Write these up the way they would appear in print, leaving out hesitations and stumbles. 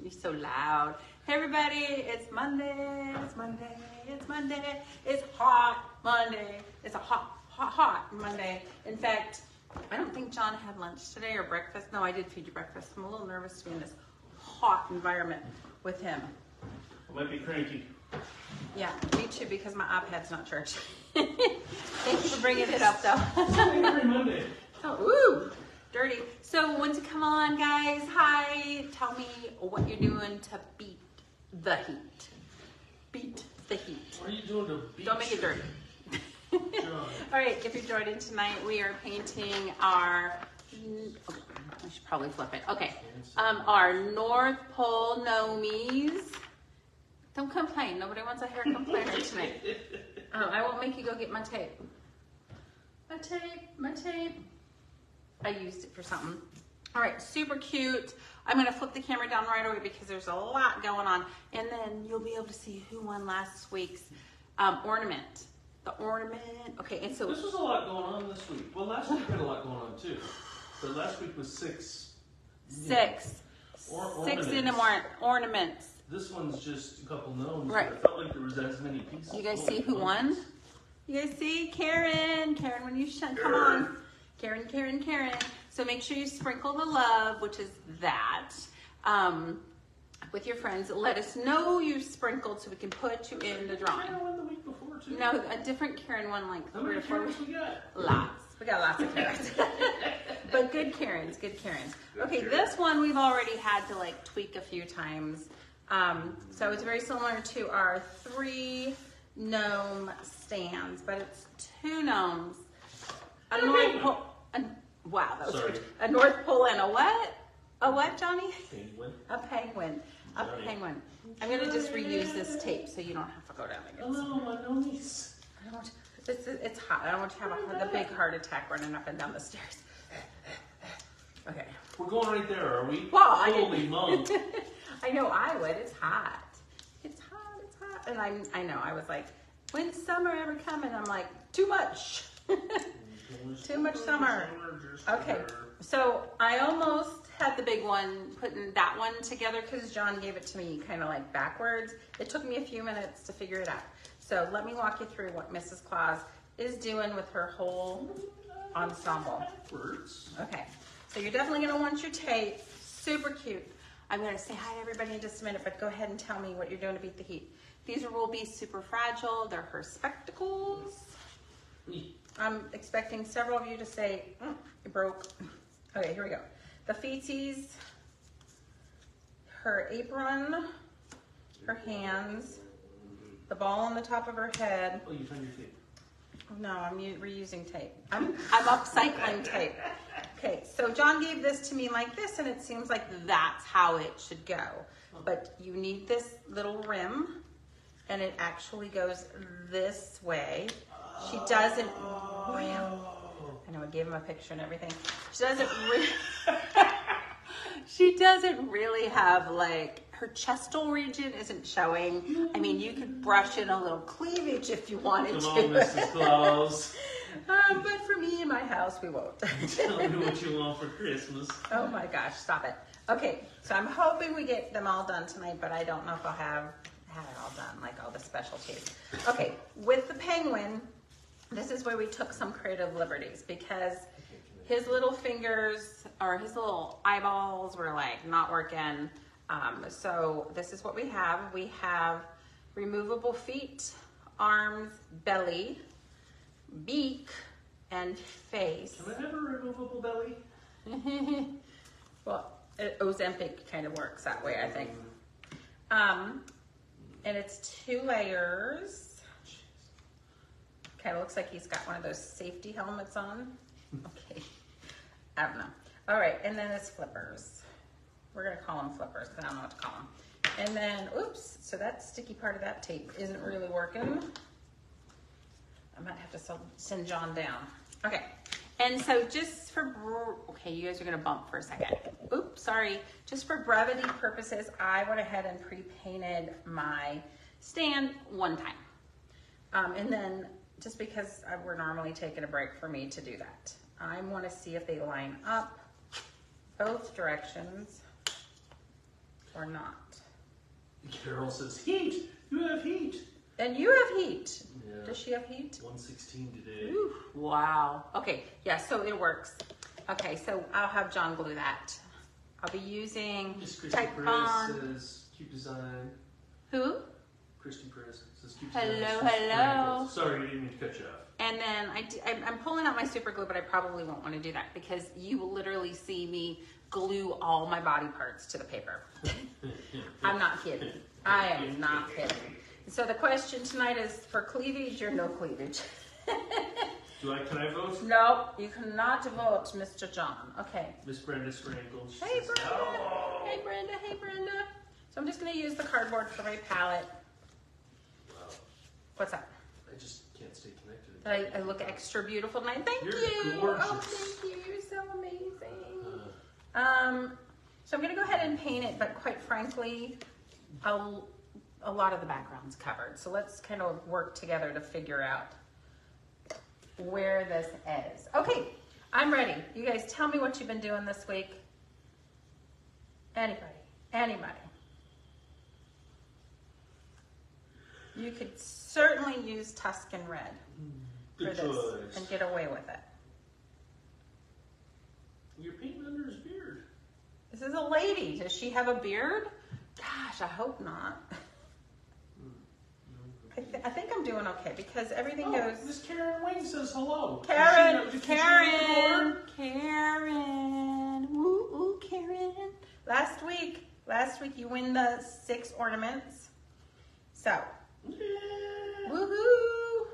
You're so loud. Hey everybody, it's Monday, it's Monday, it's Monday. It's hot Monday. It's a hot Monday. In fact, I don't think John had lunch today or breakfast. No, I did feed you breakfast. I'm a little nervous to be in this hot environment with him. I might be cranky. Yeah, me too, because my iPad's not charged. Thank you for bringing it up, though. Every Monday. Oh, ooh, dirty. So, when to come on, guys? Hi. Tell me what you're doing to beat the heat. Beat the heat. What are you doing to beat? Don't make it dirty. All right, if you're joining tonight, we are painting our. Oh, I should probably flip it. Okay, our North Pole Gnomies. Don't complain. Nobody wants a hair complainer tonight. I won't make you go get my tape. My tape. I used it for something. All right, super cute. I'm gonna flip the camera down right away because there's a lot going on. And then you'll be able to see who won last week's ornament. The ornament. Okay, and so. This was a lot going on this week. Well, last week had a lot going on too. But last week was six. Six in ornaments. This one's just a couple gnomes. Right. But it felt like there was as many pieces. You guys see who won? You guys see? Karen, when you come on. Karen. So make sure you sprinkle the love, which is that, with your friends. Let us know you sprinkled so we can put you in the drawing. Karen won the week before too. No, a different Karen won like 3 or 4 weeks. We got? Lots. We got lots of Karens. But good Karens. Okay, this one we've already had to like tweak a few times. So it's very similar to our 3 gnome stands, but it's 2 gnomes. A North Pole. Wow, that was Sorry. weird. A North Pole and a what? A what, Johnny? Penguin. A penguin. A penguin. I'm going to just reuse this tape so you don't have to go down again. Hello, my gnomies. It's hot. I don't want you to have the big heart attack running up and down the stairs. Okay. We're going right there, are we? Well, Holy moly. I know I would. It's hot. It's hot. And I know. I was like, when's summer ever coming? I'm like, too much. Too much summer. Okay. So I almost had the big one, putting that one together because John gave it to me kind of like backwards. It took me a few minutes to figure it out. So let me walk you through what Mrs. Claus is doing with her whole ensemble. Okay. So you're definitely going to want your tape. Super cute. I'm going to say hi to everybody in just a minute, but go ahead and tell me what you're doing to beat the heat. These will be super fragile. They're her spectacles. I'm expecting several of you to say, it broke. Okay, here we go. The feetsies, her apron, her hands, the ball on the top of her head. Oh, you found your tape. No, I'm reusing tape. I'm upcycling tape. Okay, so John gave this to me like this, and it seems like that's how it should go. But you need this little rim, and it actually goes this way. She doesn't really, I know I gave him a picture and everything. She doesn't really have like, her chestal region isn't showing. I mean, you could brush in a little cleavage if you wanted to. Come on, Mrs. Claus. But for me in my house, we won't. Tell me what you want for Christmas. Oh my gosh, stop it. Okay, so I'm hoping we get them all done tonight, but I don't know if I'll have it all done, like all the specialties. Okay, with the penguin, this is where we took some creative liberties because his little fingers or his little eyeballs were like not working. So this is what we have. We have removable feet, arms, belly, beak, and face. Can I have a removable belly? Well, Ozempic kind of works that way, I think. And it's 2 layers. Kind of looks like he's got one of those safety helmets on. Okay, I don't know. All right, and then it's flippers. We're gonna call them flippers because I don't know what to call them. And then, oops, so that sticky part of that tape isn't really working. I might have to send John down. Okay, and so just for, okay, you guys are gonna bump for a second. Oops, sorry. Just for brevity purposes, I went ahead and pre-painted my stand one time. And then, just because we're normally taking a break for me to do that, I wanna see if they line up both directions. or not? Carol says, heat! You have heat! And you have heat. Yeah. Does she have heat? 116 today. Ooh, wow. Okay, yeah, so it works. Okay, so I'll have John glue that. I'll be using Miss Christy Type Perez Bond. says, cute design. Who? Christy Perez says, cute Hello, design. hello. Sorry, I didn't mean to cut you off. And then I'm pulling out my super glue, but I probably won't want to do that because you will literally see me glue all my body parts to the paper. I'm not kidding. I am not kidding. So the question tonight is for cleavage or no cleavage? Can I vote? No, you cannot vote, Mr. John. Okay. Miss Brenda Scrankle. Hey, says, Brenda. "Oh." Hey, Brenda. Hey, Brenda. So I'm just going to use the cardboard for my palette. Wow. What's up? I just can't stay connected. Did I look extra beautiful tonight? Thank You're you. gorgeous. Oh, thank you. You're so amazing. So I'm going to go ahead and paint it, but quite frankly, a lot of the background's covered. So let's kind of work together to figure out where this is. Okay, I'm ready. You guys tell me what you've been doing this week. Anybody? You could certainly use Tuscan red for Good this choice. and get away with it. You're painting under his beard. This is a lady. Does she have a beard? Gosh, I hope not. I think I'm doing okay because everything goes. Miss Karen Wayne says hello. Karen. Woo, ooh, Karen. Last week you win the 6 ornaments. So, Yeah. woohoo!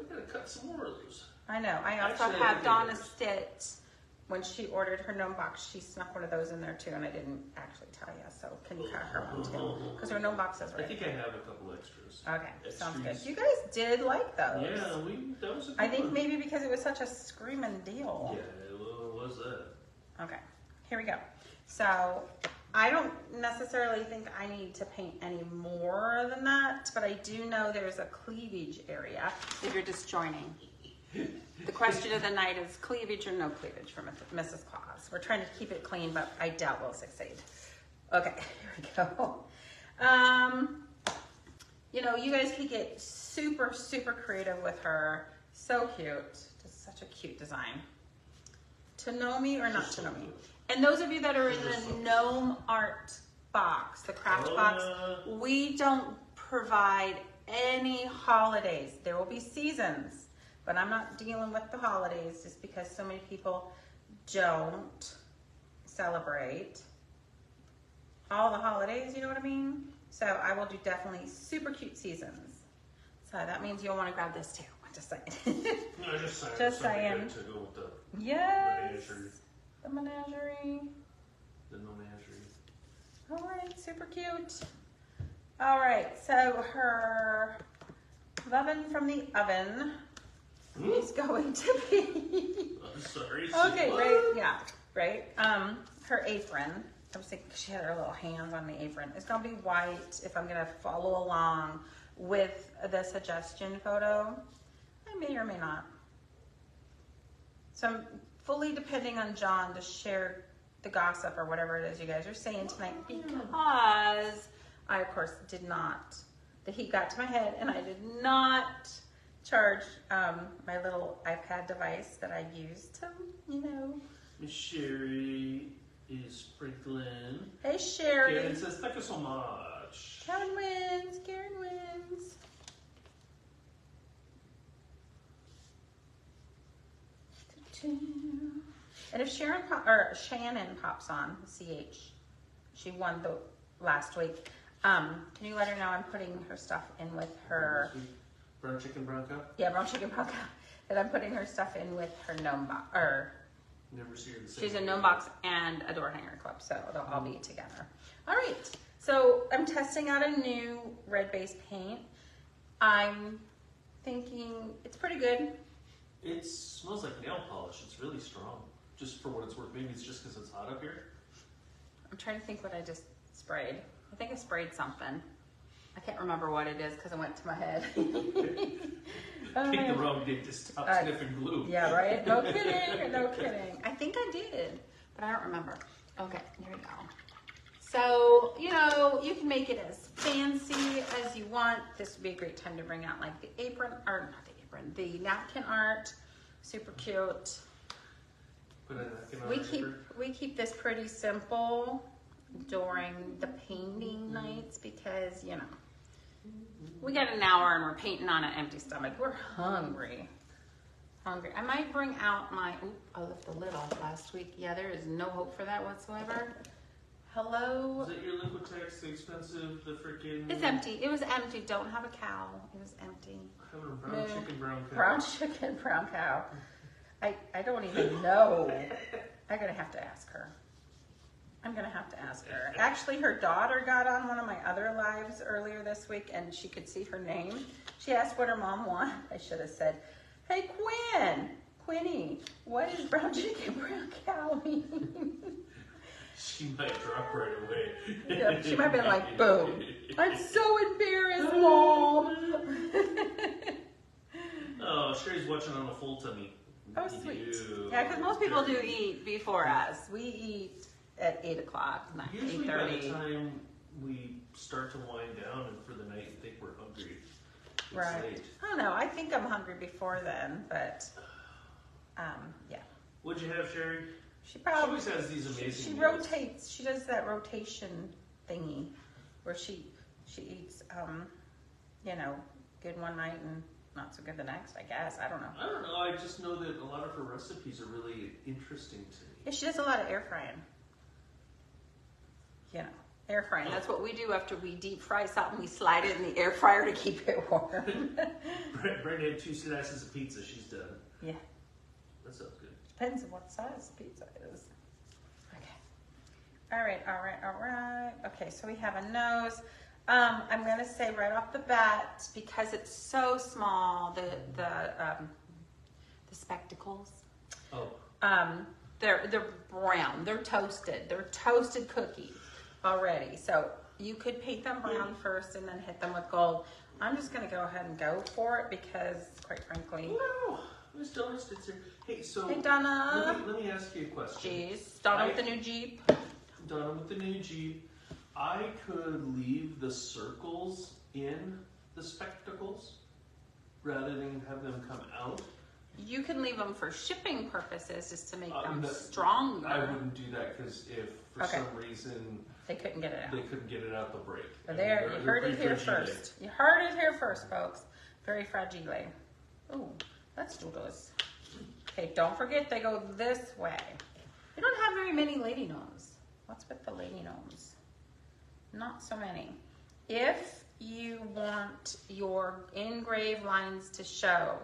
I gotta cut some more of those. I know. I also Actually, I have think Donna it is. Stitt. When she ordered her gnome box, she snuck one of those in there too, and I didn't actually tell you. So can you cut her one too? Because there are no boxes, I right? think I have a couple extras. Okay, sounds good. Extras. You guys did like those. Yeah, that was a good I think one. maybe because it was such a screaming deal. Yeah, it was that. Okay, here we go. So I don't necessarily think I need to paint any more than that, but I do know there's a cleavage area if you're just joining. The question of the night is cleavage or no cleavage for Mrs. Claus. We're trying to keep it clean, but I doubt we'll succeed. Okay, here we go. You know, you guys could get super, super creative with her. So cute. Just such a cute design. To know me or not to know me? And those of you that are in the gnome art box, the craft box, we don't provide any holidays. There will be seasons, but I'm not dealing with the holidays just because so many people don't celebrate all the holidays, you know what I mean? So I will do definitely super cute seasons. So that means you'll want to grab this too. I'm just saying. No, just saying. Just something saying. good to go with the Yes. menagerie. The menagerie. The menagerie. All right, super cute. All right, so her lovin' from the oven is going to be. I'm sorry. Okay, right, yeah, right. Her apron. I was thinking she had her little hands on the apron. It's gonna be white if I'm gonna follow along with the suggestion photo. I may or may not. So I'm fully depending on John to share the gossip or whatever it is you guys are saying tonight because I, of course, did not. The heat got to my head and I did not charge my little iPad device that I use to, you know. Miss Sherry is sprinkling. Hey, Sherry. Karen says, thank you so much. Karen wins. Karen wins. And if Shannon pops on, CH, she won the last week. Can you let her know I'm putting her stuff in with her? Brown chicken bronco? Yeah, brown chicken bronco. That I'm putting her stuff in with her gnome box. Or Never see her the same she's a way. gnome box and a door hanger club, so they'll all be together. All right. So I'm testing out a new red base paint. I'm thinking it's pretty good. It smells like nail polish. It's really strong. Just for what it's worth. Maybe it's just because it's hot up here. I'm trying to think what I just sprayed. I think I sprayed something. I can't remember what it is because it went to my head. Pick the wrong date to stop sniffing glue. Yeah, right? No kidding. No kidding. I think I did, but I don't remember. Okay, here we go. So, you know, you can make it as fancy as you want. This would be a great time to bring out like the apron, or not the apron, the napkin art. Super cute. Put a napkin on We the paper. keep this pretty simple during the painting nights because, you know, we got an hour and we're painting on an empty stomach. We're hungry. I might bring out my, I left the lid off last week. Yeah, there is no hope for that whatsoever. Hello? Is that your Liquitex, the expensive, the freaking... It's empty. It was empty. Don't have a cow. It was empty. Having a brown chicken, brown cow. Brown chicken, brown cow. I don't even know. I'm going to have to ask her. I'm going to have to ask her. Actually, her daughter got on one of my other lives earlier this week, and she could see her name. She asked what her mom wanted. I should have said, hey, Quinny, what does brown chicken, brown cow mean? She might drop right away. Yeah, she might have been like, boom. I'm so embarrassed, Mom. Oh, Sherry's watching on a full tummy. Oh, sweet. Yeah, because most people do eat before us. We eat at 8 o'clock, not Usually by the 8:30. time we start to wind down and for the night think we're hungry. It's Right. late. I don't know. I think I'm hungry before then, but yeah. What'd you have, Sherry? She She probably always has these amazing she meals. rotates. She does that rotation thingy where she eats you know, good one night and not so good the next. I guess I don't know. I don't know. I just know that a lot of her recipes are really interesting to me. Yeah, she does a lot of air frying. You know, air frying. That's what we do after we deep fry something. We slide it in the air fryer to keep it warm. Brenda had 2 slices of pizza. She's done. Yeah. That sounds good. Depends on what size pizza is. Okay. All right. Okay, so we have a nose. I'm gonna say right off the bat, because it's so small, the spectacles. Oh. They're brown. They're toasted. They're toasted cookies already. So you could paint them brown first and then hit them with gold. I'm just gonna go ahead and go for it because, quite frankly. No, Miss Donna sits here. Hey, so Hey, Donna. let me ask you a question. Jeez, Donna with the new Jeep. Donna with the new Jeep. I could leave the circles in the spectacles rather than have them come out. You can leave them for shipping purposes just to make them No, stronger. I wouldn't do that because if for Okay. some reason They couldn't get it out. they couldn't get it out, the break. So there, you heard it here first. You heard it here first, folks. Very fragile. Ooh, let's do this. Okay, don't forget they go this way. We don't have very many lady gnomes. What's with the lady gnomes? Not so many. If you want your engraved lines to show,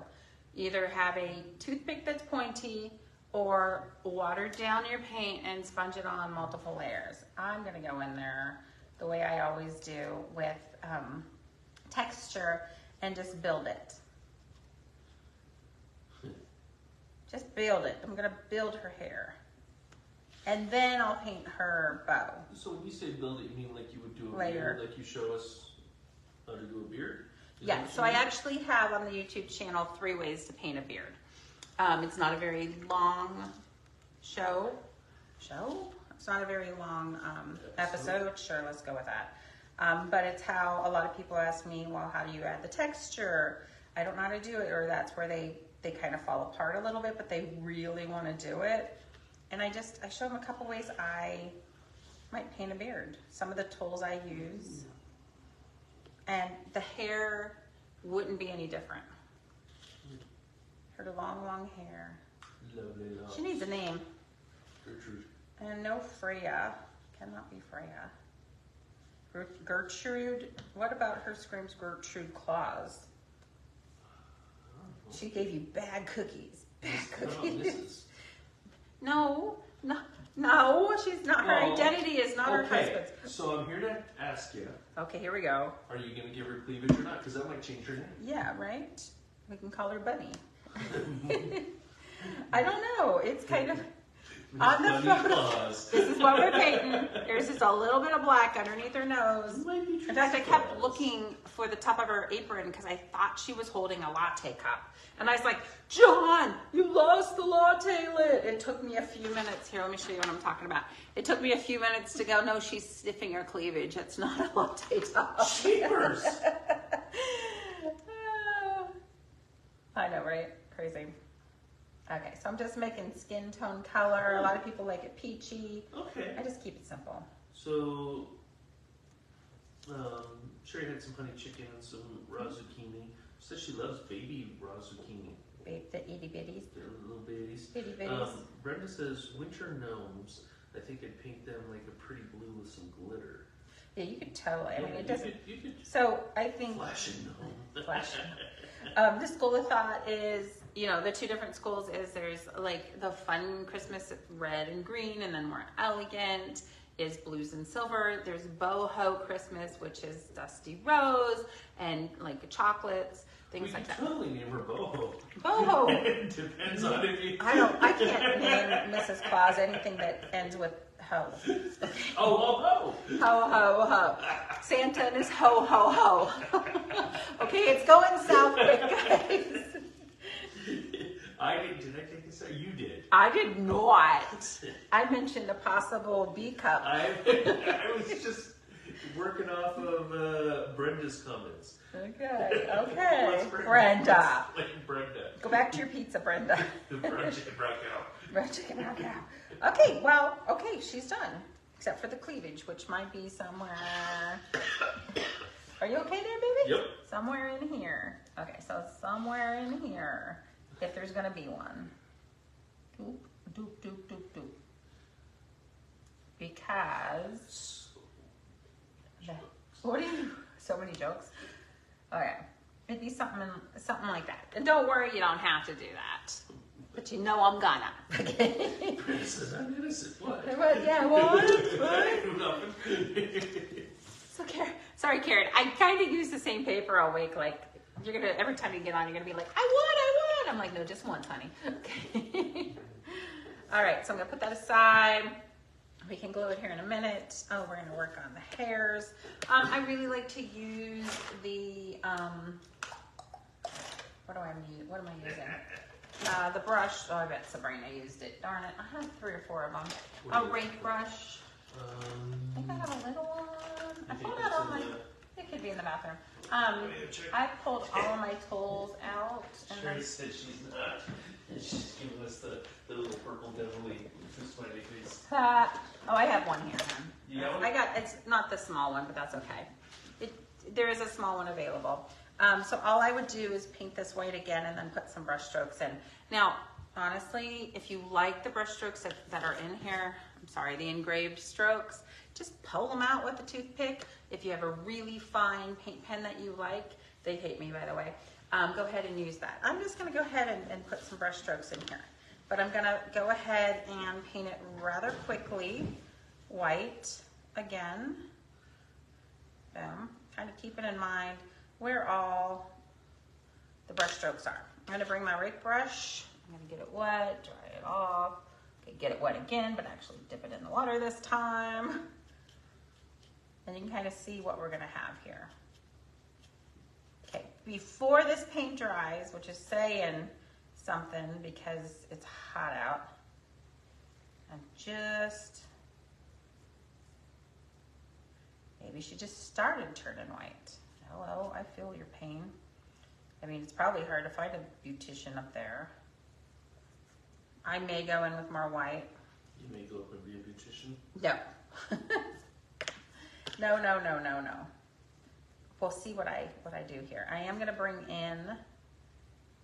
either have a toothpick that's pointy or water down your paint and sponge it on multiple layers. I'm gonna go in there the way I always do with texture and just build it. Just build it. I'm gonna build her hair. And then I'll paint her bow. So when you say build it, you mean like you would do a Layer. beard, like you show us how to do a beard? Is Yeah, that what so you I mean? actually have on the YouTube channel 3 ways to paint a beard. It's not a very long show. It's not a very long episode. Sure, let's go with that. But it's how a lot of people ask me, well, how do you add the texture? I don't know how to do it, or that's where they kind of fall apart a little bit, but they really want to do it. And I show them a couple ways I might paint a beard. Some of the tools I use. And the hair wouldn't be any different. Her long, long hair. Lovely locks. She needs a name. Gertrude. And no Freya. Cannot be Freya. Gertrude. What about her screams Gertrude Claus? She gave you bad cookies. Bad cookies. No, she's not. Her Well, identity is not her Okay, husband's. so I'm here to ask you, Okay, here we go. are you going to give her cleavage or not? Because that might change her name. Yeah, right? We can call her Bunny. I don't know. It's kind of, on the Bunny photo. claws. This is what we're painting. There's just a little bit of black underneath her nose. Might be In fact, I kept claws. looking for the top of her apron because I thought she was holding a latte cup. And I was like, John, you lost the latte lid. It took me a few minutes. Here, let me show you what I'm talking about. It took me a few minutes to go, no, she's sniffing her cleavage. It's not a latte top. Cheapers. I know, right? Crazy. Okay, so I'm just making skin tone color. A lot of people like it peachy. Okay. I just keep it simple. So, Sherry had some honey chicken and some raw zucchini. Says she loves baby raw zucchini. The itty bitties. They're little babies. Itty bitties. Brenda says winter gnomes. I think I'd paint them like a pretty blue with some glitter. Yeah, you could totally. I mean, Yeah, it doesn't. You could So I think flashing gnome. flashing. The school of thought is, you know, the two different schools is there's like the fun Christmas red and green, and then more elegant is blues and silver. There's boho Christmas, which is dusty rose and like chocolates, things We like could that. totally name her Boho. Boho. It depends on if you. I can't name Mrs. Claus anything that ends with ho. Oh. Ho ho ho. Santa and his ho ho ho. Okay, it's going south quick, guys. Did I take this out? You did. I did not. I mentioned a possible B cup. I was just working off of Brenda's comments. Okay, What's okay. Brenda. Like Brenda. Go back to your pizza, Brenda. The fried chicken broke out. Red chicken brown cow. Okay, well, okay, she's done. Except for the cleavage, which might be somewhere. Are you okay there, baby? Yep. Somewhere in here. Okay, so somewhere in here, if there's gonna be one. Doop, doop, doop, doop, doop. Because. What do you? So many jokes. Okay, it'd be something like that. And don't worry, you don't have to do that. But you know I'm gonna. Okay. Brenda says, I'm innocent. What? What? Yeah, what? Nothing. So, sorry, Karen. I kind of use the same paper all week. Like, you're gonna every time you get on, you're gonna be like, I won. I'm like, no, just once, honey. Okay. All right, so I'm gonna put that aside. We can glue it here in a minute. Oh, we're gonna work on the hairs. I really like to use the what am I using? The brush. Oh, I bet Sabrina used it. Darn it, I have 3 or 4 of them. A rake brush. I think I have a little one. I pulled out all my. It could be in the bathroom. I pulled all of my tools out. And Sherry then, said she's not. She's giving us the little purple devilly smiley face. I have one here. Then. You got one? I got. It's not the small one, but that's okay. There is a small one available. So all I would do is paint this white again and then put some brush strokes in. Now, honestly, if you like the brush strokes that are in here, I'm sorry, the engraved strokes, just pull them out with a toothpick. If you have a really fine paint pen that you like, they hate me, by the way, go ahead and use that. I'm just gonna go ahead and put some brush strokes in here. But I'm gonna go ahead and paint it rather quickly, white again. Boom, kind of keep it in mind where all the brush strokes are. I'm gonna bring my rake brush, I'm gonna get it wet, dry it off, okay, get it wet again, but actually dip it in the water this time. And you can kind of see what we're gonna have here. Okay, before this paint dries, which is saying something because it's hot out, maybe she just started turning white. Hello, I feel your pain. I mean, it's probably hard to find a beautician up there. I may go in with more white. You may go up and be a beautician. No. No. We'll see what I do here. I am gonna bring in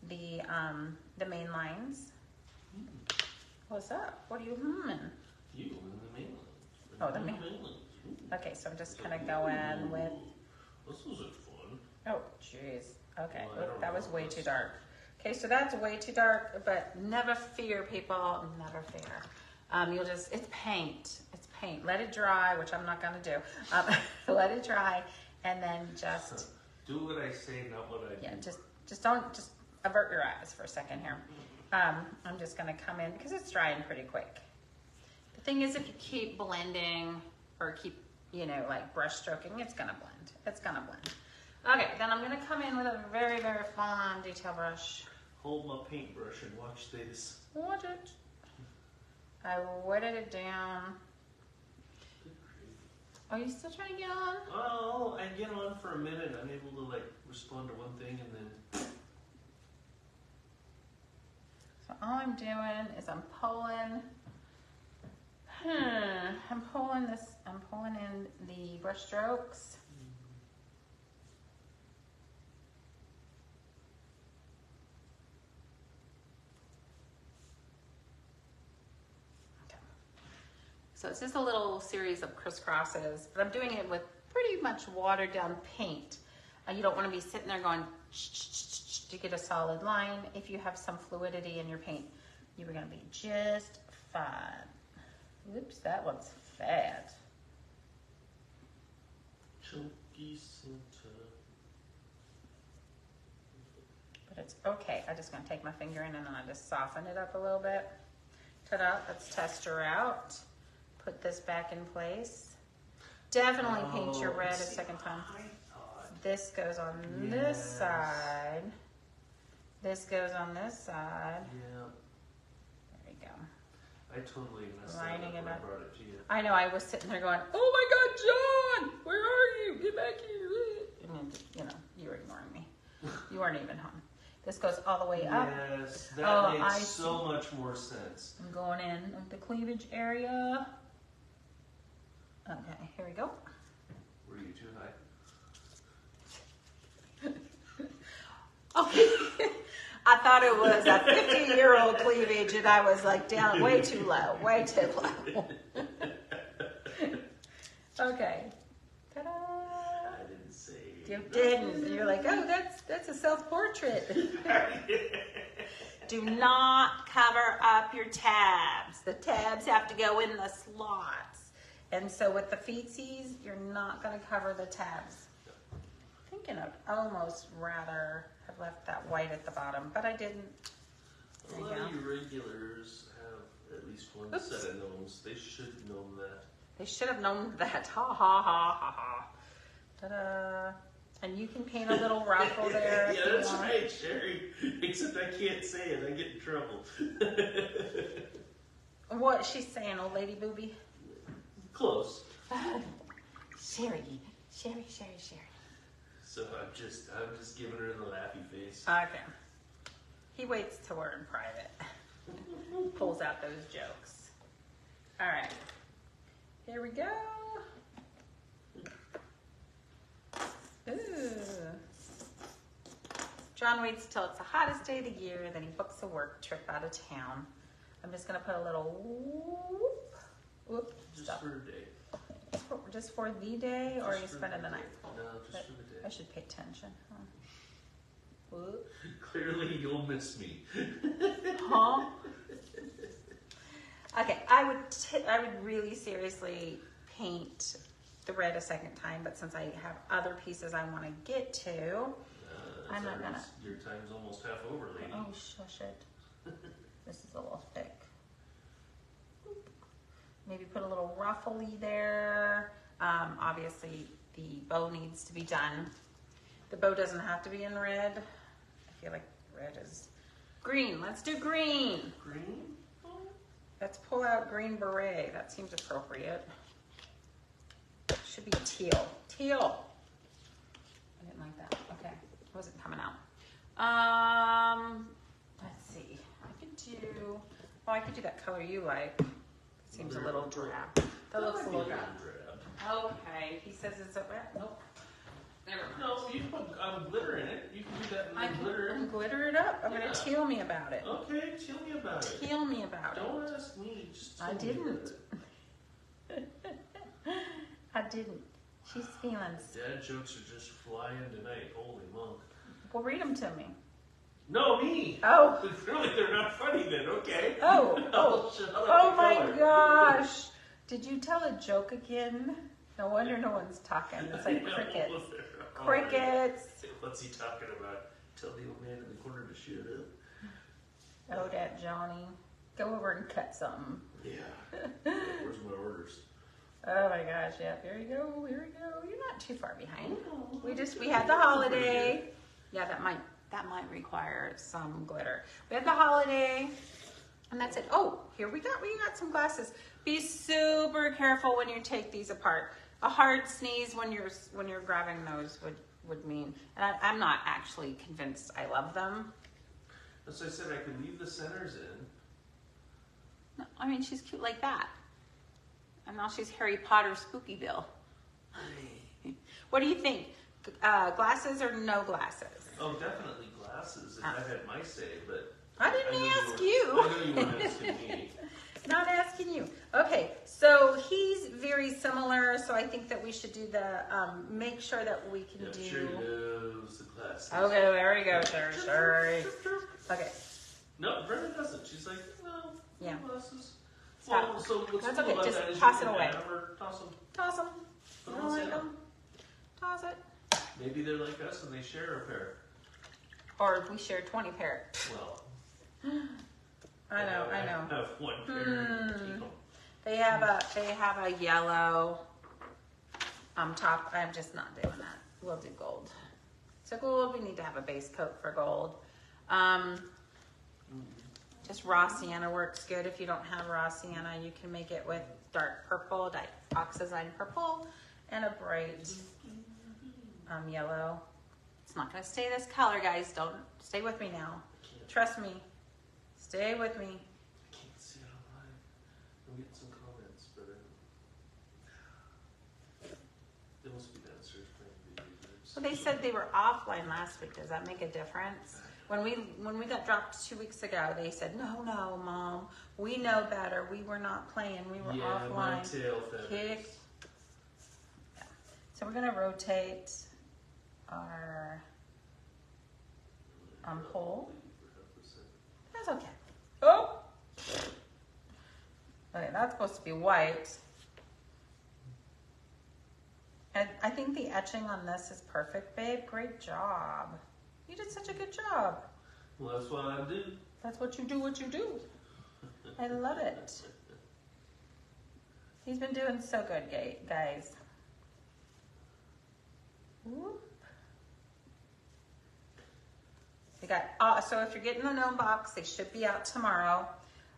the main lines. What's up? What are you humming? You and the main lines. Oh, the main lines. Okay, so I'm just gonna go in with. This wasn't fun. Oh, jeez. Okay, Well, I don't that know was way this. too dark. Okay, so that's way too dark, but never fear, people. Never fear. You'll just, it's paint. It's paint. Let it dry, which I'm not gonna do. Let it dry, and then just, Do what I say, not what I do. yeah, just don't, just avert your eyes for a second here. I'm just gonna come in, because it's drying pretty quick. Thing is, if you keep blending or keep, you know, like brush stroking, it's gonna blend. It's gonna blend. Okay, then I'm gonna come in with a very, very fine detail brush. Hold my paintbrush and watch this. Watch it. I wetted it down. Are you still trying to get on? Oh, I get on for a minute. I'm able to like respond to one thing and then. So all I'm doing is I'm pulling. I'm pulling in the brush strokes. So it's just a little series of crisscrosses, but I'm doing it with pretty much watered down paint. You don't want to be sitting there going to get a solid line. If you have some fluidity in your paint, you are going to be just fine. Oops, that one's fat. Chunky center. But it's okay. I'm just going to take my finger in and then I just soften it up a little bit. Ta-da, let's test her out. Put this back in place. Definitely paint your red a second time. This goes on this side. This goes on this side. Yeah. There we go. I totally messed Lining that up it when up. I brought it to you. I know, I was sitting there going, oh my God, John, where are you? Get back here. And then, you know, you were ignoring me. You weren't even home. This goes all the way up. Yes, that makes so see. much more sense. I'm going in the cleavage area. Okay, here we go. Were you too high? Okay. I thought it was a 50-year-old cleavage and I was like down way too low, way too low. Okay. Ta-da. I didn't say. You didn't. You're like, oh, that's a self-portrait. Do not cover up your tabs. The tabs have to go in the slots. And so with the feetsies, you're not going to cover the tabs. Thinking of almost rather have left that white at the bottom, but I didn't. A lot of you regulars have at least one set of gnomes. They should know that. They should have known that. Ha ha ha ha ha. Ta-da. And you can paint a little ruffle there. Yeah, that's right, Sherry. Except I can't say it. I get in trouble. What she's saying, old lady booby? Close. Sherry. So I'm just giving her the laughy face. Okay. He waits till we're in private. Pulls out those jokes. All right. Here we go. Ooh. John waits till it's the hottest day of the year, then he books a work trip out of town. I'm just gonna put a little whoop. Just Stop. for a day. Just for the day, or are you Just for spending the night? No, just for the day. I should pay attention. Huh? Whoop. Clearly, you'll miss me. Huh? Okay, I would really seriously paint the red a second time, but since I have other pieces I want to get to, I'm not gonna. Your time's almost half over, lady. Oh, shush it. This is a little thick. Maybe put a little ruffly there. Obviously, the bow needs to be done. The bow doesn't have to be in red. I feel like red is green. Let's do green. Green? Let's pull out green beret. That seems appropriate. Should be teal. Teal. I didn't like that. Okay, it wasn't coming out. Let's see. I could do that color you like. Seems a little drab. That looks a little drab. Okay, he says it's a nope. Never mind. No, you put glitter in it. You can do that I in can glitter. glitter it up. I'm Yeah. gonna tell me about it. Okay, tell me about it. Tell me about Don't it. ask me. Just I tell me about didn't. it. I didn't. She's feeling. Dad jokes are just flying tonight. Holy monk. Well, read them to me. No, me. Oh. Really, they're not funny then. Okay. Oh. I'll shut up Oh the my color. gosh. Did you tell a joke again? No wonder no one's talking. It's like I know. crickets. Oh, Crickets. What's he talking about? Tell the old man in the corner to shut up. Oh, that Johnny. Go over and cut something. Yeah. Where's my orders? Oh my gosh, yeah, here we go, here we go. You're not too far behind. We had the holiday. Yeah, that might require some glitter. We had the holiday, and that's it. Oh, here we got some glasses. Be super careful when you take these apart. A hard sneeze when you're grabbing those would mean, and I'm not actually convinced I love them. As I said, I could leave the centers in. No, I mean, she's cute like that. And now she's Harry Potter Spooky Bill. What do you think? Glasses or no glasses? Oh, definitely glasses, if I had my say, but... I didn't ask you. I know you weren't asking me. Not asking you. Okay, so he's very similar, so I think that we should do the, make sure that we can do... Sherry knows the glasses. Okay, there we go, Sherry. Okay. No, Brenda doesn't. She's like, no, Yeah. glasses. Stop. Well, so what's That's cool okay, about just that is toss you it can away. add 'em or toss them. Toss them. Put I 'em don't on like sale. them. Toss it. Maybe they're like us and they share a pair. Or we share 20 pair. Well, I know. I have one pair. To keep 'em. They have a yellow top. I'm just not doing that. We'll do gold. So gold, we need to have a base coat for gold. Just raw sienna works good. If you don't have raw sienna, you can make it with dark purple, dioxazine purple, and a bright yellow. It's not gonna stay this color, guys. Don't stay with me now. Trust me. Stay with me. I can't see it online. I'm getting some comments, but they must be downstairs playing video games. So they said they were offline last week. Does that make a difference? When we got dropped 2 weeks ago, they said, no, Mom, we know better. We were not playing. We were offline. My tail feathers. Kick. Yeah. So we're gonna rotate our pole. That's okay. Oh. Okay, that's supposed to be white. And I think the etching on this is perfect, babe. Great job. You did such a good job. Well, that's what I do. That's what you do. I love it. He's been doing so good, guys. Whoop. We got, so if you're getting the gnome box, they should be out tomorrow.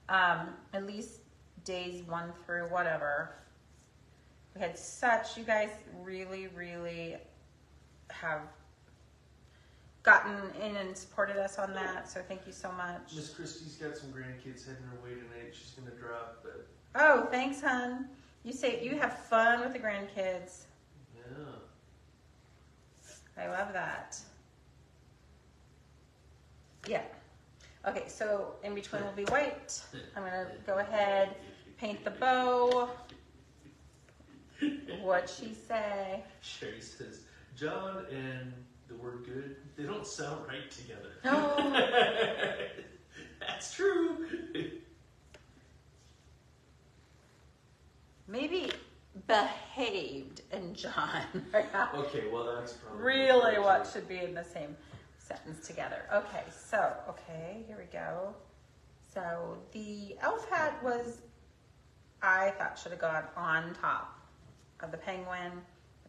At least days 1 through whatever. We had you guys really, really have gotten in and supported us on that, so thank you so much. Miss Christie's got some grandkids heading her way tonight. She's gonna drop, but Oh, thanks, hon. You say you have fun with the grandkids. yeah. I love that. Yeah. Okay, so in between will be white. I'm gonna go ahead, paint the bow. What'd she say? Sherry says, John and the word good, they don't sound right together. No. That's true. Maybe behaved and John. Okay, well that's probably Really what should be in the same sentence together. Okay, so, here we go. So the elf hat I thought should have gone on top of the penguin.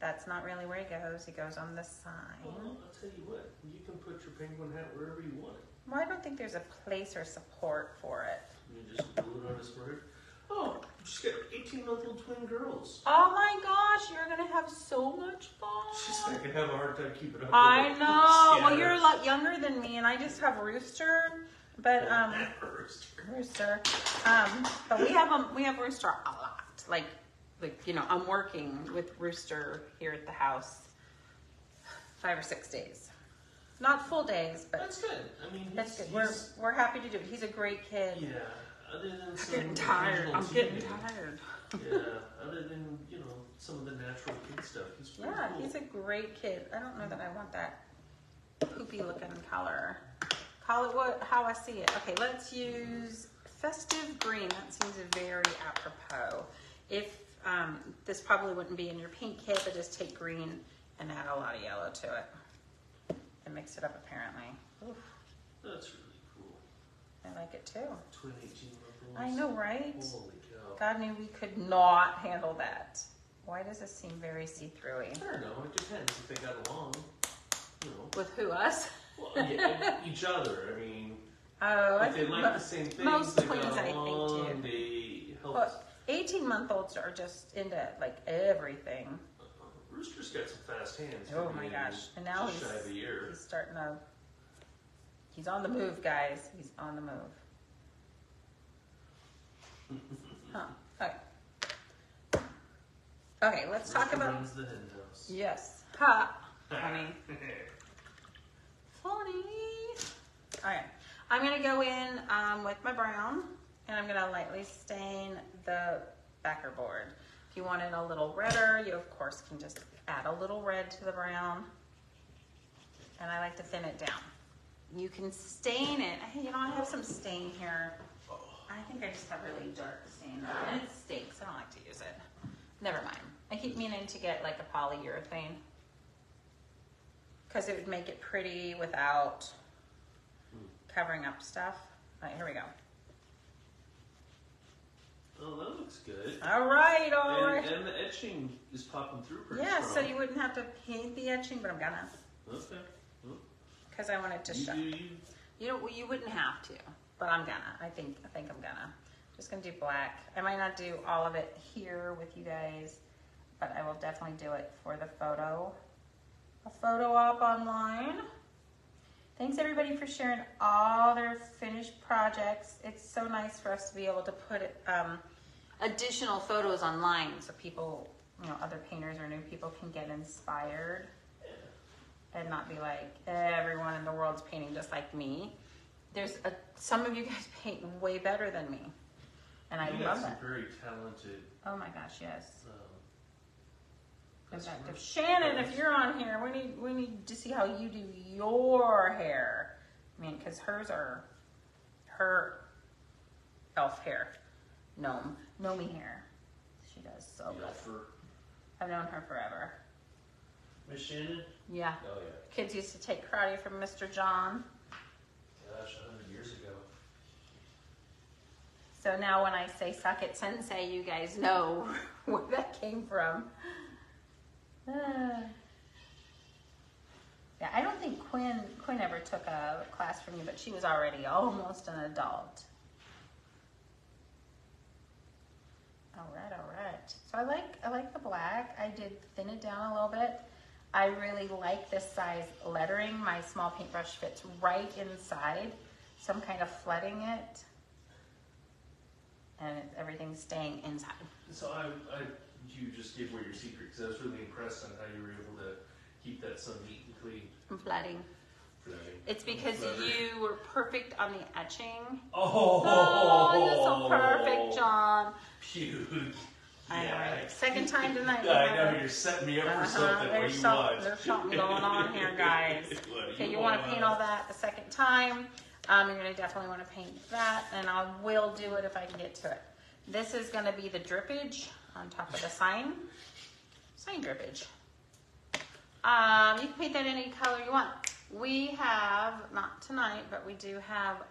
That's not really where he goes. He goes on the sign. Well, I'll tell you what, you can put your penguin hat wherever you want it. Well, I don't think there's a place or support for it. You just glue it on a square. Oh, she's got 18-month-old twin girls. Oh my gosh, you're gonna have so much fun. She's not gonna have a hard time keeping up I with it. know. Well, Scatter. you're a lot younger than me, and I just have Rooster. But Rooster. But we have Rooster a lot. Like I'm working with Rooster here at the house 5 or 6 days. Not full days, but That's good. I mean, that's good. We're happy to do it. He's a great kid. Yeah, other than I'm some getting tired. occasional I'm getting teething. tired. Yeah, other than some of the natural kid stuff, he's pretty Yeah, cool. he's a great kid. I don't know that I want that poopy looking color. Call it how I see it. Okay, let's use festive green. That seems very apropos. If this probably wouldn't be in your paint kit, but just take green and add a lot of yellow to it and mix it up apparently. Oof. That's really cool. I like it too. Twin 18-month-olds. I know, right? Holy cow. God knew we could not handle that. Why does this seem very see-through-y? I don't know. It depends if they got along. You know. With who, us? Well, yeah, each other. I mean, Oh, if they like the same things, most they twins, got I think, along, do. they help. Well, 18-month-olds are just into like everything. Rooster's got some fast hands. Oh my gosh! And now just shy of a year. he's starting to. He's on the move, guys. He's on the move. Huh. Okay. Okay, let's talk about. Runs the hen house. Yes. Ha. Funny. Funny. Alright. I'm going to go in with my brown, and I'm going to lightly stain the backer board. If you want it a little redder, you of course can just add a little red to the brown. And I like to thin it down. You can stain it. Hey, you know, I have some stain here. I think I just have really dark stain. And it stinks. I don't like to use it. Never mind. I keep meaning to get like a polyurethane, because it would make it pretty without covering up stuff. All right, here we go. Oh, that looks good. All right, all right. And the etching is popping through pretty Yeah, strong. so you wouldn't have to paint the etching, but I'm gonna. Okay. Well, Because I want it to show. You wouldn't have to, but I'm gonna. I think I'm gonna. Just gonna do black. I might not do all of it here with you guys, but I will definitely do it for the photo. A photo op online. Thanks everybody for sharing all their finished projects. It's so nice for us to be able to put additional photos online so people, you know, other painters or new people can get inspired and not be like everyone in the world's painting just like me. Some of you guys paint way better than me, and I love some that. very talented. Oh my gosh, yes. In fact, customers. if Shannon, if you're on here, we need to see how you do your hair. I mean, because hers are her elf hair, Gnomey hair. She does so good. I've known her forever. Miss Shannon? Yeah. Oh yeah. Kids used to take karate from Mr. John. Gosh, 100 years ago. So now when I say suck it sensei, you guys know where that came from. Yeah, I don't think Quinn ever took a class from you, but she was already almost an adult. All right. So I like the black. I did thin it down a little bit. I really like this size lettering. My small paintbrush fits right inside, so I'm kind of flooding it, and everything's staying inside. So you just gave away your secret, because I was really impressed on how you were able to keep that so neat and clean. I'm flooding. It's because you were perfect on the etching. Oh, you're so perfect, John. Puke. I know, right? Second time tonight. I know, you're setting me up for something. There's something going on here, guys. Okay, you want to paint all that the second time. You're going to definitely want to paint that, and I will do it if I can get to it. This is going to be the drippage on top of the sign drippage. You can paint that any color you want. We have, not tonight, but we do have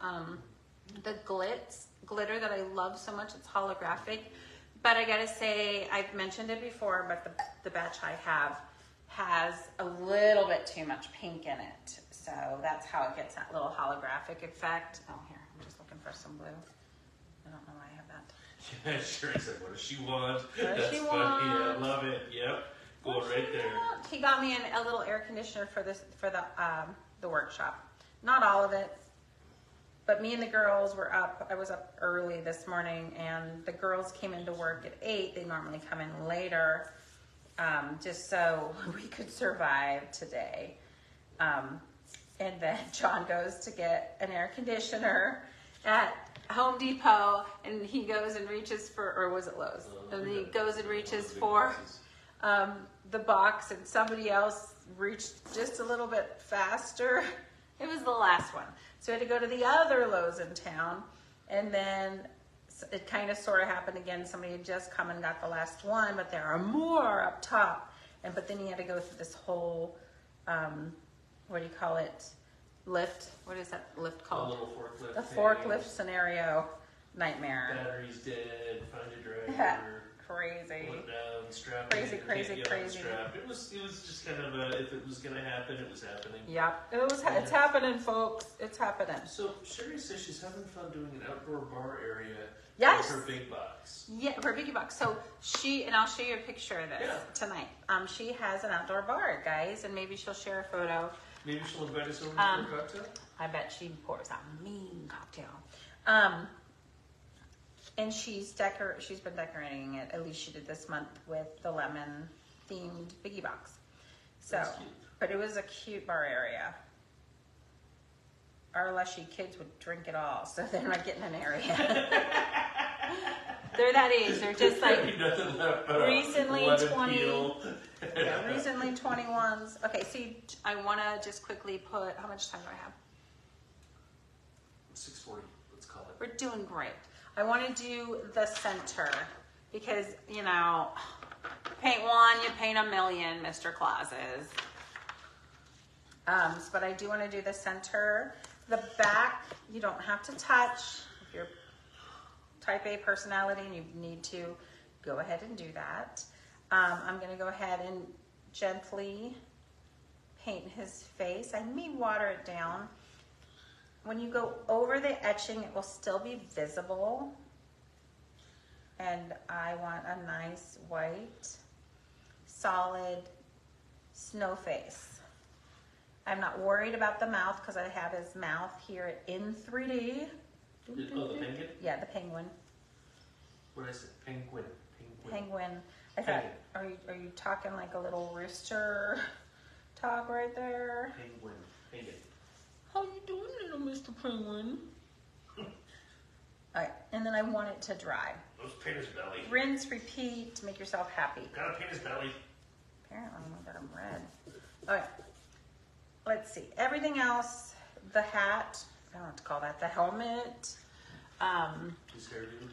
the glitter that I love so much. It's holographic. But I gotta say, I've mentioned it before, but the batch I have has a little bit too much pink in it. So that's how it gets that little holographic effect. Oh, here, I'm just looking for some blue. I don't know why I have that. Yeah, sure. I said, what does she want? What does she funny. want? Yeah, I love it. Yep. Go right there. He got me a little air conditioner for the workshop. Not all of it, but me and the girls were up. I was up early this morning, and the girls came into work at 8. They normally come in later, just so we could survive today. And then John goes to get an air conditioner at Home Depot, and he goes and reaches for, or was it Lowe's? And he goes and reaches for the box, and somebody else reached just a little bit faster. It was the last one. So we had to go to the other Lowe's in town, and then it kind of sort of happened again. Somebody had just come and got the last one, but there are more up top. But then he had to go through this whole, what do you call it, lift. What is that lift A called? little forklift. The thing. forklift scenario nightmare. Battery's dead. Find a driver. Crazy. Pull it down. Strap Crazy, it in. crazy, Can't get crazy. unstrapped. It was just kind of if it was gonna happen, it was happening. Yep. It's happening, folks. It's happening. So Sherry says she's having fun doing an outdoor bar area. Yes. For her big box. Yeah, for Biggie Box. So and I'll show you a picture of this tonight. She has an outdoor bar, guys, and maybe she'll share a photo. Maybe she'll invite us over for a cocktail? I bet she pours a mean cocktail. And she's been decorating it, at least she did this month, with the lemon themed Biggie Box. So, That's cute. but it was a cute bar area. Our lushy kids would drink it all, so they're not getting an area. They're that age. They're just like recently 20. Yeah, recently 21s. Okay, see, I want to just quickly put, how much time do I have? 6:40, let's call it. We're doing great. I want to do the center because, you know, paint one, you paint a million, Mr. Clauses. But I do want to do the center. The back, you don't have to touch. If you're type A personality and you need to, go ahead and do that. I'm going to go ahead and gently paint his face. I may water it down. When you go over the etching, it will still be visible. And I want a nice white, solid snow face. I'm not worried about the mouth because I have his mouth here in 3D. Oh, the penguin? Yeah, the penguin. What did I say? Penguin. Penguin. I thought, are you talking like a little rooster talk right there? Penguin. How you doing, little Mr. Penguin? Alright, and then I want it to dry. Let's paint his belly. Rinse, repeat to make yourself happy. Gotta paint his belly. Apparently, I got him red. Alright, let's see. Everything else, the hat, I don't know what to call that, the helmet, His hairdo.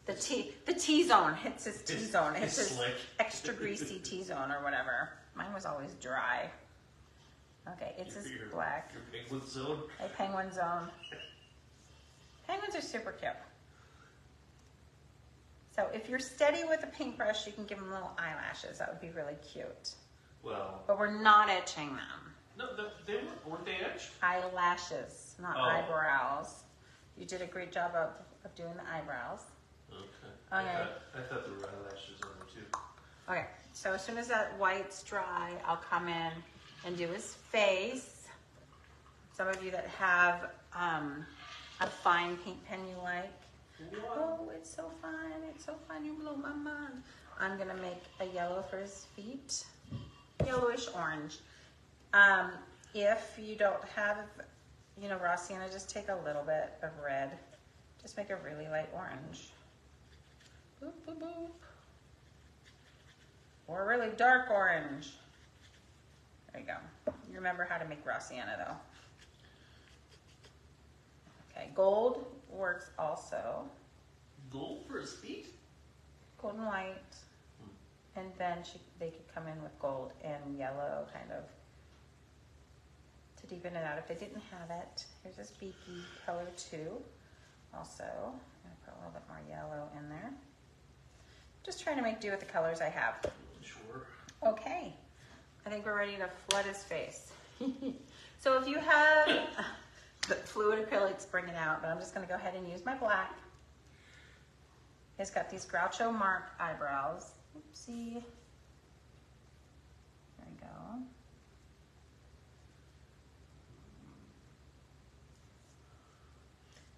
the T-zone. It's his T-zone. It's his slick. extra greasy T-zone or whatever. Mine was always dry. Okay, it's his black. Your penguin zone. A penguin zone. Penguins are super cute. So if you're steady with a paintbrush, you can give them little eyelashes. That would be really cute. Well. But we're not etching them. No, weren't they etched? Eyelashes, not eyebrows. You did a great job of doing the eyebrows. Okay. Okay. I thought there were eyelashes on there too. Okay, so as soon as that white's dry, I'll come in and do his face. Some of you that have a fine paint pen you like. Oh, it's so fine, you blow my mind. I'm gonna make a yellow for his feet, yellowish orange. If you don't have, you know, raw sienna, just take a little bit of red. Just make a really light orange. Boop, boop, boop. Or a really dark orange. There you go. You remember how to make raw sienna though. Okay, gold works also. Gold for his feet? Gold and white. And then they could come in with gold and yellow kind of to deepen it out if they didn't have it. Here's this beaky color too. Also, I'm gonna put a little bit more yellow in there. Just trying to make do with the colors I have. Sure. Okay, I think we're ready to flood his face. So if you have the fluid acrylics, bring it out, but I'm just gonna go ahead and use my black. He's got these Groucho Mark eyebrows. Oopsie. There we go.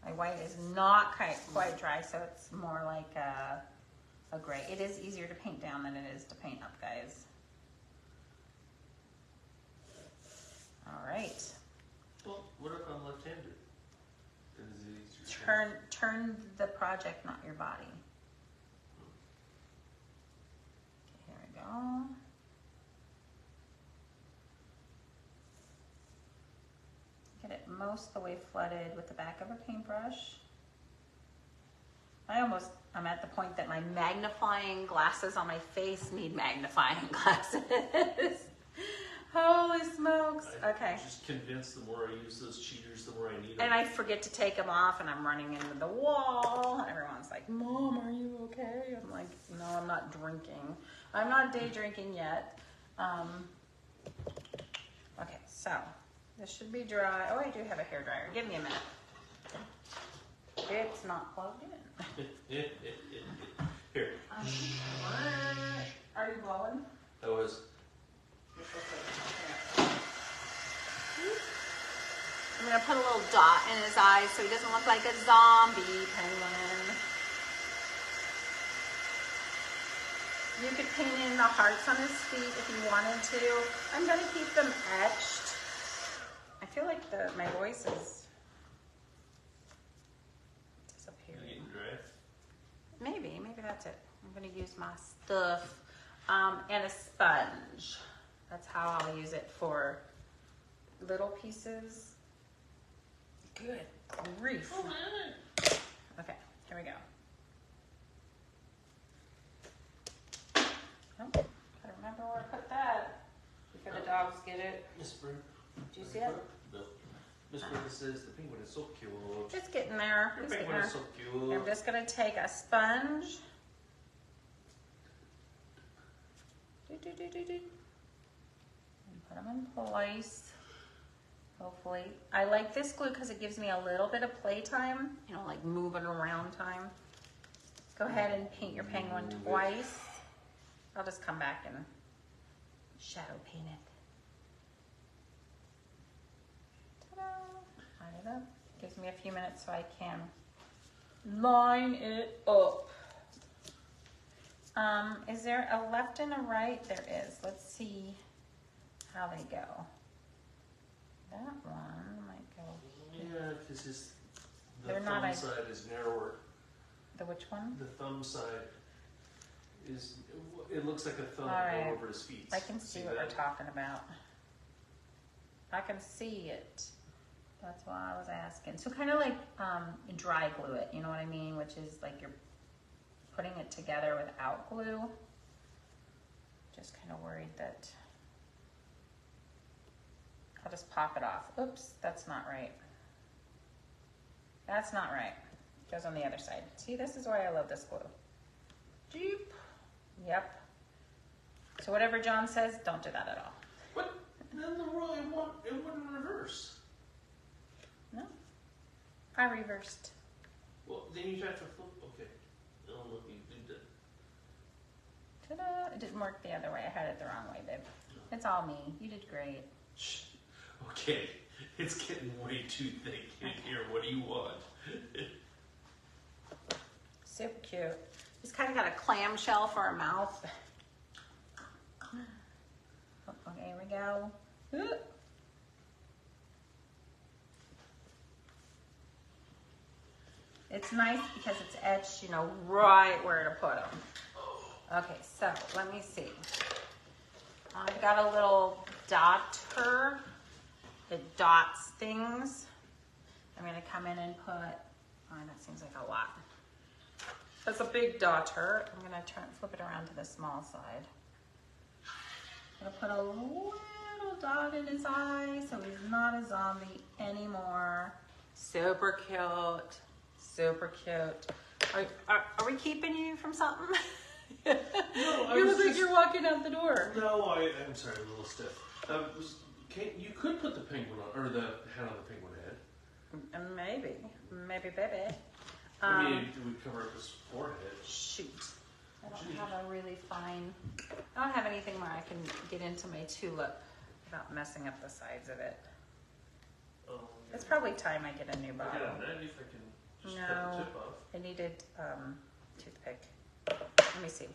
My white is not quite dry, so it's more like a gray. It is easier to paint down than it is to paint up, guys. All right. Well, what if I'm left-handed? Is it easier? Turn the project, not your body. Okay, here we go. Get it most of the way flooded with the back of a paintbrush. I'm at the point that my magnifying glasses on my face need magnifying glasses. Holy smokes. I'm Okay. just convinced the more I use those cheaters, the more I need them. And I forget to take them off, and I'm running into the wall. Everyone's like, Mom, are you okay? I'm like, no, I'm not drinking. I'm not day drinking yet. Okay, so this should be dry. Oh, I do have a hair dryer. Give me a minute. It's not plugged in. Here. Are you blowing? That was. I'm gonna put a little dot in his eyes so he doesn't look like a zombie penguin. You could paint in the hearts on his feet if you wanted to. I'm gonna keep them etched. I feel like my voice is disappearing. Maybe that's it. I'm gonna use my stuff and a sponge. That's how I'll use it for little pieces. Good grief. Okay, here we go. Oh, gotta remember where I put that before the dogs get it. Miss Bird. Do you see it? No. Miss Bird says the penguin is so cute. It's getting there. Your It's getting penguin there. is so cute. I'm just gonna take a sponge. And put them in place. Hopefully. I like this glue because it gives me a little bit of play time. You know, like moving around time. Go ahead and paint your penguin twice. I'll just come back and shadow paint it. Ta-da! Line it up. Gives me a few minutes so I can line it up. Is there a left and a right? There is. Let's see how they go. That one might go. Yeah, because the They're thumb not side is narrower. The which one? The thumb side is, it looks like a thumb All right. going over his feet. I can see what that? we're talking about. I can see it. That's why I was asking. So kind of like dry glue it, you know what I mean? Which is like you're putting it together without glue. Just kind of worried that I'll just pop it off. Oops, that's not right. That's not right. Goes on the other side. See, this is why I love this glue. Jeep. Yep. So whatever John says, don't do that at all. But then it wouldn't reverse. No. I reversed. Well, then you have to flip. Okay. I don't know if you did that. Ta-da! It didn't work the other way. I had it the wrong way, babe. It's all me. You did great. Shh. Okay. It's getting way too thick in here. What do you want? Super cute. He's kind of got a clamshell for a mouth. Okay, here we go. It's nice because it's etched, you know, right where to put them. Okay, so let me see. I've got a little dotter that dots things. I'm going to come in and put, oh, that seems like a lot. That's a big dotter. I'm going to flip it around to the small side. I'm going to put a little dot in his eye so he's not a zombie anymore. Super cute. Super cute. Are we keeping you from something? No, you look like you're walking out the door. No, I'm sorry, a little stiff. You could put the penguin on, or the head on the penguin head. Maybe, baby. I mean, we cover up his forehead. Shoot. I don't have a really fine, I don't have anything where I can get into my tulip without messing up the sides of it. Oh, It's probably time I get a new I bottle. got a knife, I can just cut the tip off. I needed toothpick. Let me see.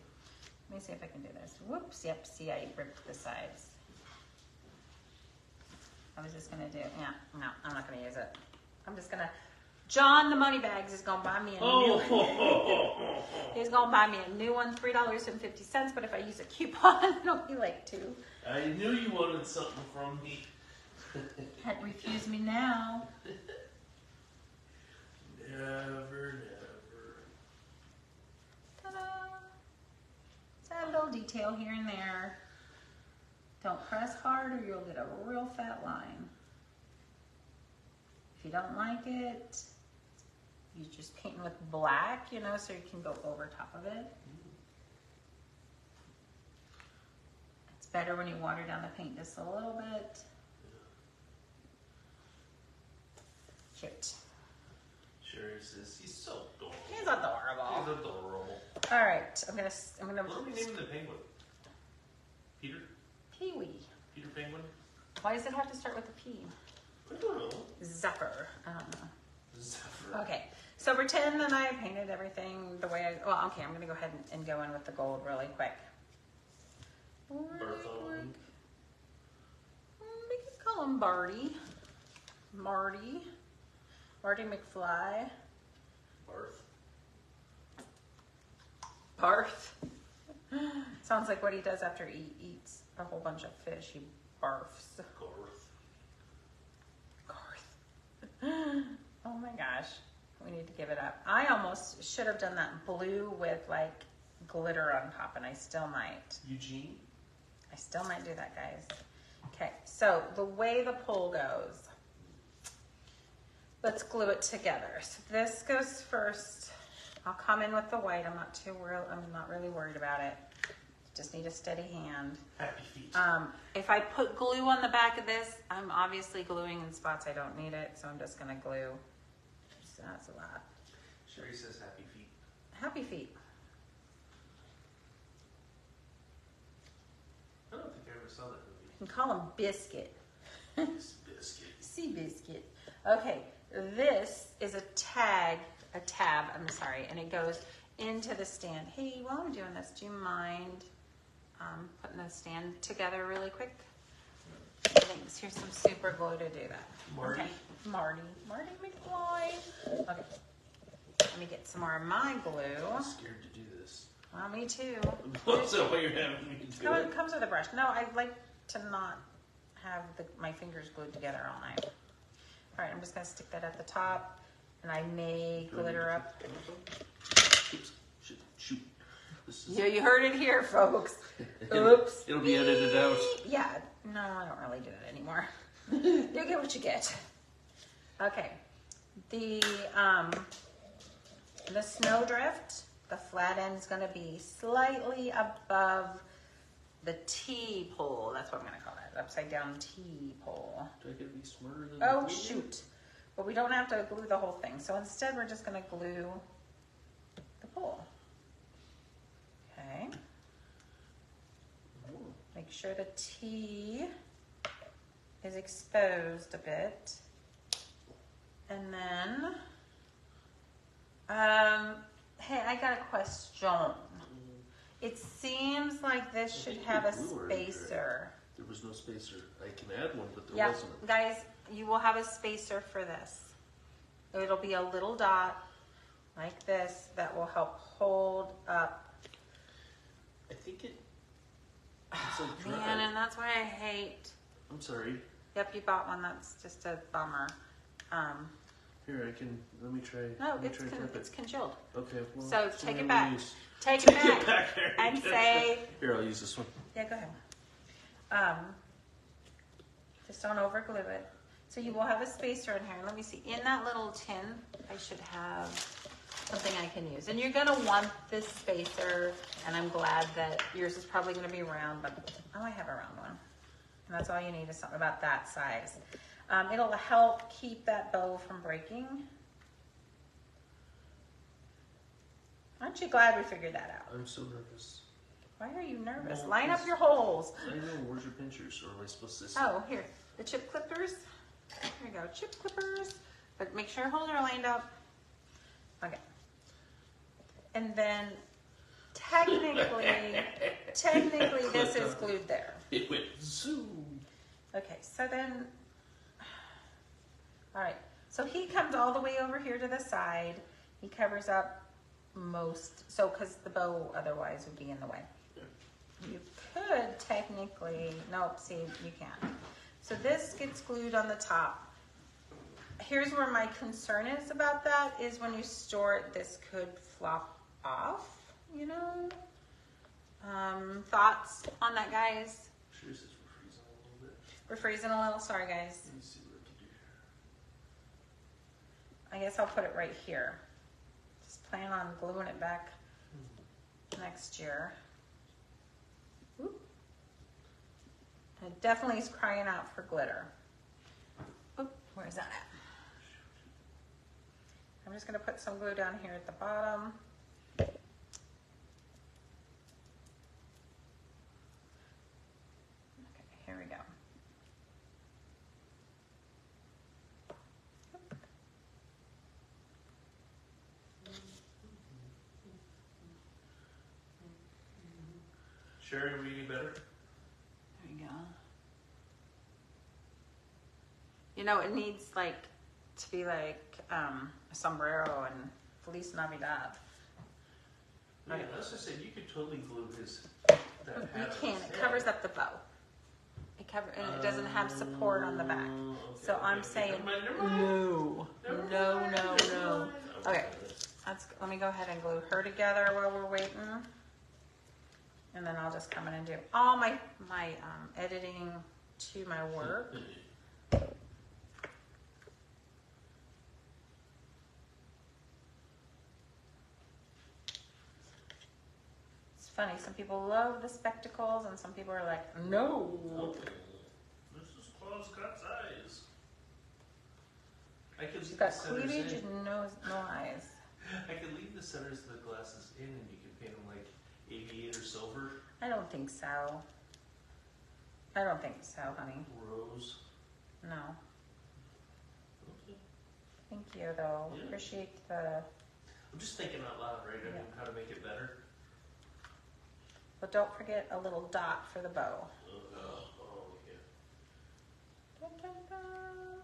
Let me see if I can do this. Whoops, yep, see I ripped the sides. I was just gonna do, yeah, no, I'm not gonna use it. I'm just gonna, John the Moneybags is gonna buy me a new one. He's gonna buy me a new one, $3.50, but if I use a coupon, it'll be like $2. I knew you wanted something from me. Can't refuse me now. Never. Ta-da! Just add a little detail here and there. Don't press hard or you'll get a real fat line. If you don't like it, you just paint with black, you know, so you can go over top of it. It's better when you water down the paint just a little bit. Cute. Sherry says he's so adorable. He's adorable. He's adorable. All right, I'm gonna. What are we naming the penguin? Peter? Pee-wee. Peter Penguin? Why does it have to start with a P? I don't know. Zephyr. I don't know. Zephyr. Okay, so pretend that I painted everything the way I. Well, okay, I'm gonna go ahead and go in with the gold really quick. Bartholomew. We could call him Barty. Marty. Marty McFly. Barth. Sounds like what he does after he eats a whole bunch of fish. He barfs. Garth. Oh my gosh. We need to give it up. I almost should have done that blue with like glitter on top, and I still might. Eugene? I still might do that, guys. Okay, so the way the pole goes, let's glue it together. So this goes first. I'll come in with the white. I'm not really worried about it. Just need a steady hand. Happy feet. If I put glue on the back of this, I'm obviously gluing in spots I don't need it, so I'm just gonna glue. So that's a lot. Sherry says happy feet. Happy feet. I don't think I ever saw that movie. You can call them biscuit. Biscuit. Sea biscuit. Okay, this is a tab, and it goes into the stand. Hey, while I'm doing this, do you mind putting the stand together really quick? Thanks. Here's some super glue to do that. Marty? Okay. Marty McFly. Okay. Let me get some more of my glue. I'm scared to do this. Well, me too. So what you're having me do It comes with a brush. No, I like to not have my fingers glued together all night. All right, I'm just gonna stick that at the top, and I may glitter up. Oops. Shoot. This is... Yeah, you heard it here, folks. Oops. It'll be edited out. Yeah, no, I don't really do that anymore. You get what you get. Okay, the snowdrift, the flat end is gonna be slightly above the T pole. That's what I'm gonna call it, upside down T pole. Do I get to be smarter than Oh, the shoot. But we don't have to glue the whole thing. So instead, we're just going to glue the pole. Okay. Make sure the T is exposed a bit. And then, hey, I got a question. It seems like this should have a spacer. There was no spacer. I can add one, but there wasn't. Guys, you will have a spacer for this. It'll be a little dot like this that will help hold up. I think it's like Man, and that's why I hate. I'm sorry. Yep, you bought one. That's just a bummer. Here, let me try. No, let me it's congealed. Okay. Well, So take it back. Take Take it it back. back And say. Here, I'll use this one. Yeah, go ahead. Just don't over glue it. So you will have a spacer in here. Let me see. In that little tin, I should have something I can use. And you're gonna want this spacer, and I'm glad that yours is probably gonna be round, but I have a round one. And that's all you need is something about that size. It'll help keep that bow from breaking. Aren't you glad we figured that out? I'm so nervous. Why are you nervous? Well, Line up your holes. I know. Where's your pinchers? Or am I supposed to? Oh, here. The chip clippers. Here you go. Chip clippers. But make sure your holes are lined up. Okay. And then technically this is glued there. It went zoom. Okay, so then, all right. So he comes all the way over here to the side. He covers up most, so because the bow otherwise would be in the way. You could technically, nope, see, you can't. So this gets glued on the top. Here's where my concern is about that, is when you store it, this could flop off, you know? Thoughts on that, guys? Sure, this is for We're freezing a little. Sorry, guys. Let me see what to do. I guess I'll put it right here. Just plan on gluing it back next year. Oop. It definitely is crying out for glitter. Oop, where's that at? I'm just going to put some glue down here at the bottom. Okay, here we go. Sherry, are we any better? There you go. You know, it needs like to be like a sombrero and Feliz Navidad. Yeah, as I said, you could totally glue that You hat. can. It covers up the bow. And it doesn't have support on the back. Okay, So I'm okay. saying Never mind, never mind. no. Never No, mind, no, never no. mind. Okay. Let me go ahead and glue her together while we're waiting. And then I'll just come in and do all my editing to my work. It's funny, some people love the spectacles and some people are like, no. Oh, Mrs. Claus got eyes. I could She's leave got the centers cleavage in. and no eyes. I could leave the centers of the glasses in, and you can paint them like aviator silver, I don't think so. I don't think so, honey. rose. No. Okay. Thank you, though. Yeah. Appreciate the. I'm just thinking out loud, right? I mean, Yeah. how to make it better. But don't forget a little dot for the bow. Yeah. Dun, dun, dun.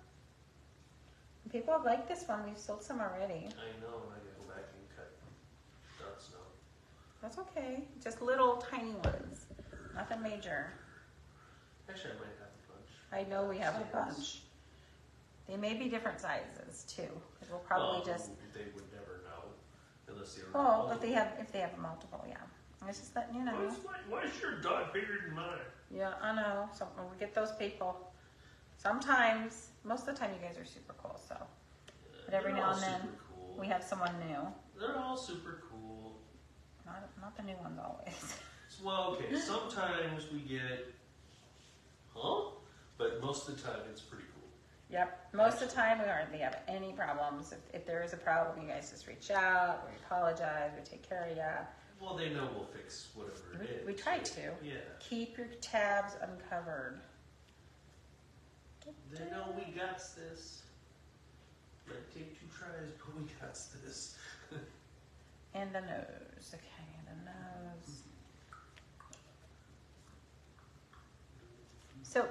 People have liked this one. We've sold some already. I know, and I gotta go back and cut dots now. That's okay. Just little tiny ones. Nothing major. Actually, I might have a bunch. I know we have a Stands. bunch. They may be different sizes too. 'Cause we'll probably just. They would never know unless they were. Oh, but if they have multiple, yeah. It's just letting you know. Why is your dot bigger than mine? Yeah, I know. So when we get those people, sometimes, most of the time, you guys are super cool. So, but every They're now all and then, super cool. we have someone new. They're all super cool. Not the new ones always. Well, okay, sometimes we get, huh? But most of the time it's pretty cool. Yep. Most of the time, we hardly have any problems. If there is a problem, you guys just reach out. We apologize. We take care of you. Well, they know we'll fix whatever it is. We try to. Yeah. Keep your tabs uncovered. They know we got this. Might take 2 tries, but we got this. And the nose. Okay, the nose. So,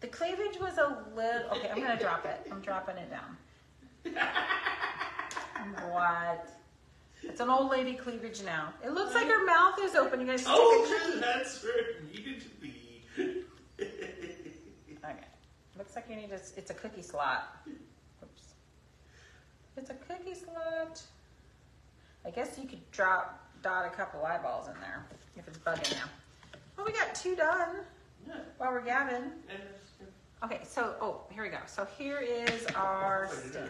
the cleavage was a little... Okay, I'm going to drop it. I'm dropping it down. What? It's an old lady cleavage now. It looks like her mouth is open. You guys stick a cookie. That's where it needed to be. Okay. Looks like you need it's a cookie slot. Oops. It's a cookie slot. I guess you could dot a couple eyeballs in there if it's bugging you. Well, we got 2 done Yeah. while we're gabbing. And Okay, so, here we go. So here is our stand.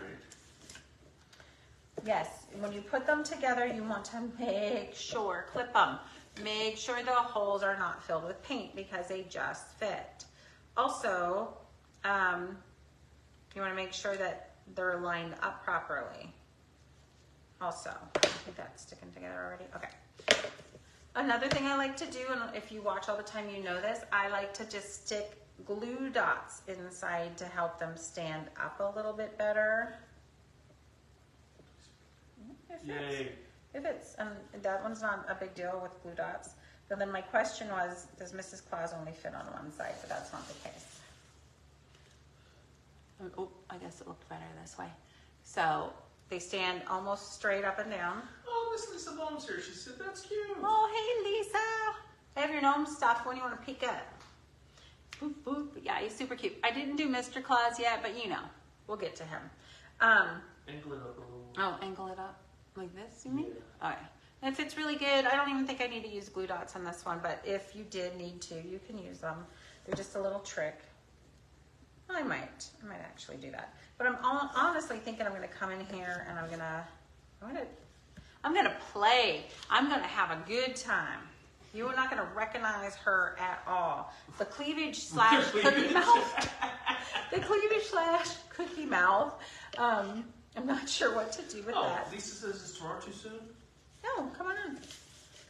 Yes, when you put them together, you want to make sure, clip them. Make sure the holes are not filled with paint because they just fit. Also, you want to make sure that they're lined up properly. Also, I think that's sticking together already. Okay. Another thing I like to do, and if you watch all the time, you know this, I like to just stick glue dots inside to help them stand up a little bit better. Yay. If it's, that one's not a big deal with glue dots. But then my question was, does Mrs. Claus only fit on one side? But that's not the case. Oh, I guess it looked better this way. So they stand almost straight up and down. Oh, Miss Lisa Bones here. She said, that's cute. Oh, hey, Lisa. I have your gnome stuff when you want to peek at. Boop, boop. Yeah, he's super cute. I didn't do Mr. Claus yet, but you know, we'll get to him. Angle it up a little. Oh, angle it up like this, you mean? Yeah. Okay. It fits really good. I don't even think I need to use glue dots on this one, but if you did need to, you can use them. They're just a little trick. I might actually do that. But I'm honestly thinking I'm gonna come in here and I'm gonna play. I'm gonna have a good time. You are not gonna recognize her at all. The cleavage slash cookie mouth. The cleavage slash cookie mouth. I'm not sure what to do with that. Lisa says it's tomorrow too soon? No, come on.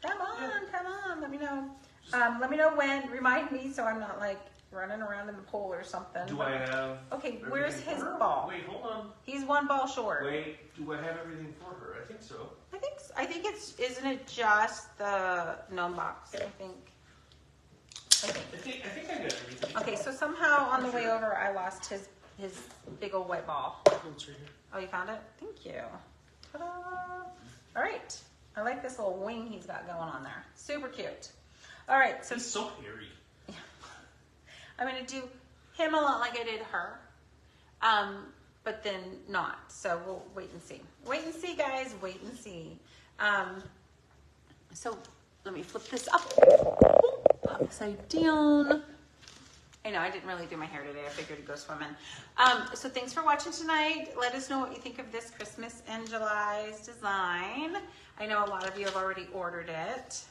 Come on. Let me know. Let me know when. Remind me so I'm not like running around in the pool or something. Do I have... Okay, where's his for her? ball? Wait, hold on. He's one ball short. Wait, do I have everything for her? I think so. I think it's, isn't it just the gnome box? I think. I think I got everything. Okay, so somehow on the way over I lost his big old white ball. It's right here. Oh, you found it? Thank you. Ta-da! All right. I like this little wing he's got going on there. Super cute. All right, so he's so hairy. Yeah. I'm gonna do him a lot like I did her, but then not. So we'll wait and see. Wait and see, guys. Wait and see. So let me flip this up. Upside down. I know I didn't really do my hair today. I figured to go swimming. So thanks for watching tonight. Let us know what you think of this Christmas in July's design. I know a lot of you have already ordered it.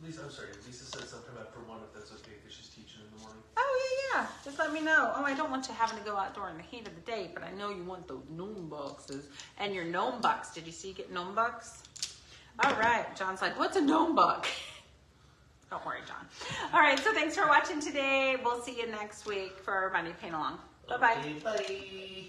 Lisa, I'm sorry. Lisa said sometime after 1 if that's okay because she's teaching in the morning. Oh, yeah. Just let me know. Oh, I don't want you having to go out during the heat of the day, but I know you want those gnome boxes and your gnome bucks. Did you see you get gnome bucks? All right. John's like, what's a gnome buck? Don't worry, John. All right. So thanks for watching today. We'll see you next week for Monday Paint Along. Bye-bye. Okay, bye.